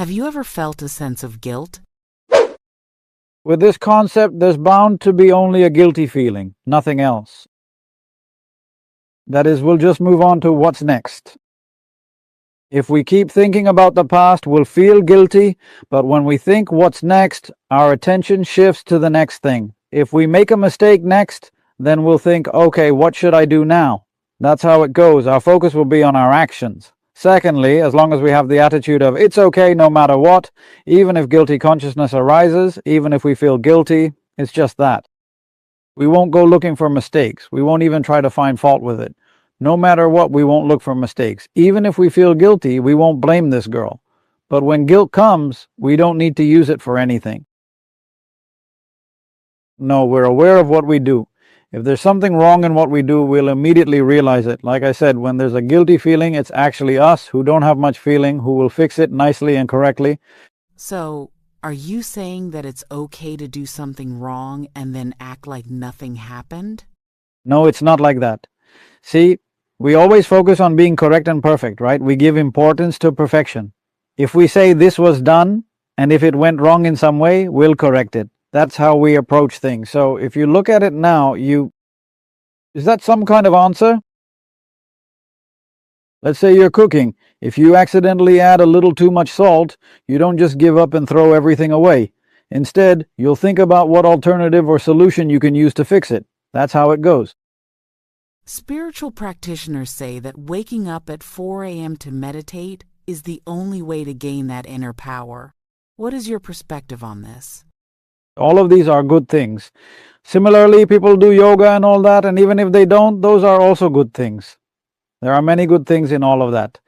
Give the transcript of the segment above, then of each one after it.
Have you ever felt a sense of guilt? With this concept, there's bound to be only a guilty feeling, nothing else. That is, we'll just move on to what's next. If we keep thinking about the past, we'll feel guilty, but when we think what's next, our attention shifts to the next thing. If we make a mistake next, then we'll think, okay, what should I do now? That's how it goes. Our focus will be on our actions. Secondly, as long as we have the attitude of it's okay no matter what, even if guilty consciousness arises, even if we feel guilty, it's just that. We won't go looking for mistakes. We won't even try to find fault with it. No matter what, we won't look for mistakes. Even if we feel guilty, we won't blame this girl. But when guilt comes, we don't need to use it for anything. No, we're aware of what we do. If there's something wrong in what we do, we'll immediately realize it. Like I said, when there's a guilty feeling, it's actually us who don't have much feeling, who will fix it nicely and correctly. So, are you saying that it's okay to do something wrong and then act like nothing happened? No, it's not like that. See, we always focus on being correct and perfect, right? We give importance to perfection. If we say this was done, and if it went wrong in some way, we'll correct it. That's how we approach things. So if you look at it now, is that some kind of answer? Let's say you're cooking. If you accidentally add a little too much salt, you don't just give up and throw everything away. Instead, you'll think about what alternative or solution you can use to fix it. That's how it goes. Spiritual practitioners say that waking up at 4 a.m. to meditate is the only way to gain that inner power. What is your perspective on this? All of these are good things. Similarly, people do yoga and all that, and even if they don't, those are also good things. There are many good things in all of that.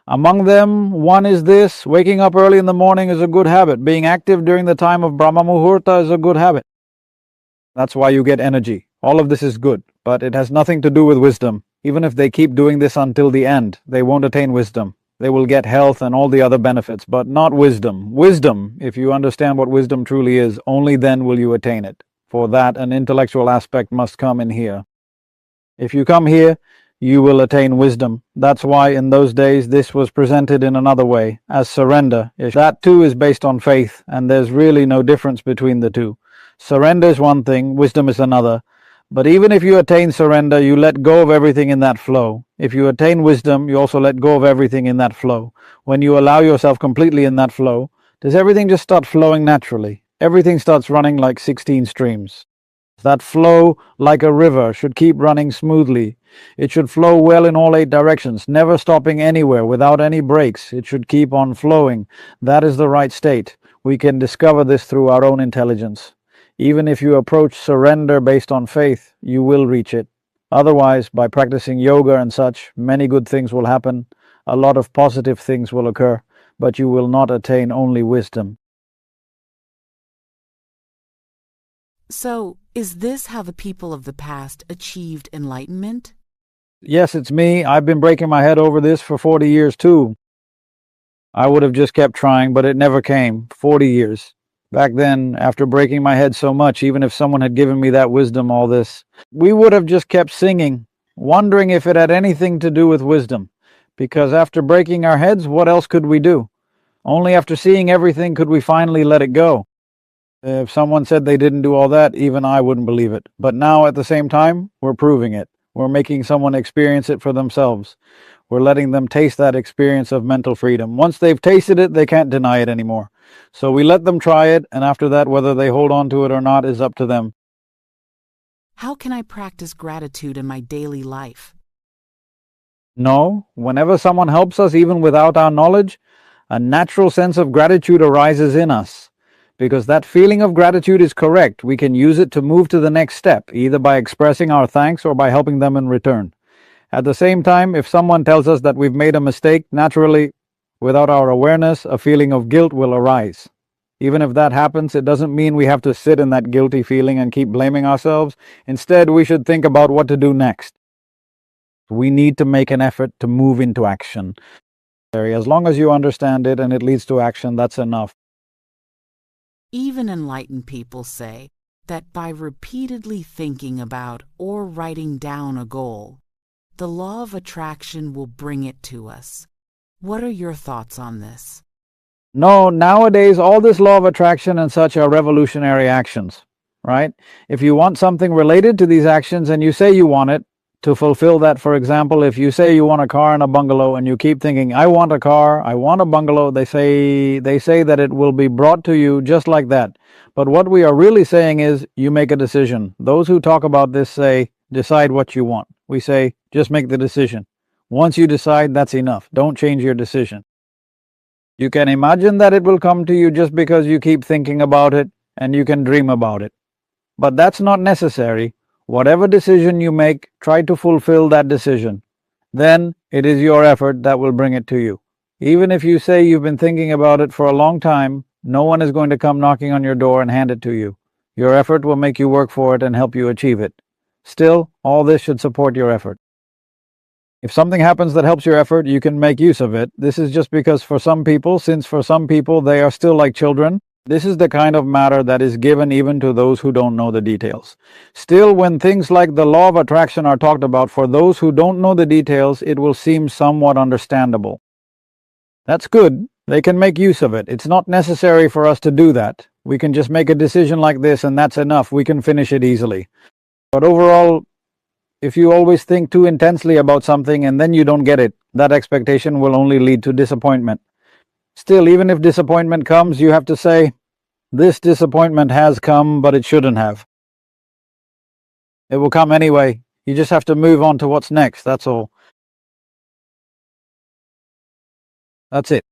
Among them, one is this: waking up early in the morning is a good habit. Being active during the time of Brahma Muhurta is a good habit. That's why you get energy. All of this is good, but it has nothing to do with wisdom. Even if they keep doing this until the end, they won't attain wisdom. They will get health and all the other benefits, but not wisdom. Wisdom, if you understand what wisdom truly is, only then will you attain it. For that, an intellectual aspect must come in here. If you come here, you will attain wisdom. That's why in those days this was presented in another way, as surrender. That too is based on faith, and there's really no difference between the two. Surrender is one thing, wisdom is another. But even if you attain surrender, you let go of everything in that flow. If you attain wisdom, you also let go of everything in that flow. When you allow yourself completely in that flow, does everything just start flowing naturally? Everything starts running like 16 streams. That flow, like a river, should keep running smoothly. It should flow well in all 8 directions, never stopping anywhere, without any breaks. It should keep on flowing. That is the right state. We can discover this through our own intelligence. Even if you approach surrender based on faith, you will reach it. Otherwise, by practicing yoga and such, many good things will happen. A lot of positive things will occur, but you will not attain only wisdom. So, is this how the people of the past achieved enlightenment? Yes, it's me. I've been breaking my head over this for 40 years too. I would have just kept trying, but it never came. 40 years. Back then, after breaking my head so much, even if someone had given me that wisdom, all this, we would have just kept singing, wondering if it had anything to do with wisdom. Because after breaking our heads, what else could we do? Only after seeing everything could we finally let it go. If someone said they didn't do all that, even I wouldn't believe it. But now, at the same time, we're proving it. We're making someone experience it for themselves. We're letting them taste that experience of mental freedom. Once they've tasted it, they can't deny it anymore. So we let them try it, and after that, whether they hold on to it or not is up to them. How can I practice gratitude in my daily life? No, whenever someone helps us, even without our knowledge, a natural sense of gratitude arises in us. Because that feeling of gratitude is correct, we can use it to move to the next step, either by expressing our thanks or by helping them in return. At the same time, if someone tells us that we've made a mistake, naturally, without our awareness, a feeling of guilt will arise. Even if that happens, it doesn't mean we have to sit in that guilty feeling and keep blaming ourselves. Instead, we should think about what to do next. We need to make an effort to move into action. As long as you understand it and it leads to action, that's enough. Even enlightened people say that by repeatedly thinking about or writing down a goal, the law of attraction will bring it to us. What are your thoughts on this? No, nowadays all this law of attraction and such are revolutionary actions, right? If you want something related to these actions and you say you want it, to fulfill that, for example, if you say you want a car and a bungalow and you keep thinking, I want a car, I want a bungalow, they say that it will be brought to you just like that. But what we are really saying is you make a decision. Those who talk about this say, decide what you want. We say, just make the decision. Once you decide, that's enough. Don't change your decision. You can imagine that it will come to you just because you keep thinking about it and you can dream about it. But that's not necessary. Whatever decision you make, try to fulfill that decision. Then it is your effort that will bring it to you. Even if you say you've been thinking about it for a long time, no one is going to come knocking on your door and hand it to you. Your effort will make you work for it and help you achieve it. Still, all this should support your effort. If something happens that helps your effort, you can make use of it. This is just because since for some people they are still like children, this is the kind of matter that is given even to those who don't know the details. Still, when things like the law of attraction are talked about, for those who don't know the details, it will seem somewhat understandable. That's good. They can make use of it. It's not necessary for us to do that. We can just make a decision like this and that's enough. We can finish it easily. But overall, if you always think too intensely about something and then you don't get it, that expectation will only lead to disappointment. Still, even if disappointment comes, you have to say, this disappointment has come, but it shouldn't have. It will come anyway. You just have to move on to what's next, that's all. That's it.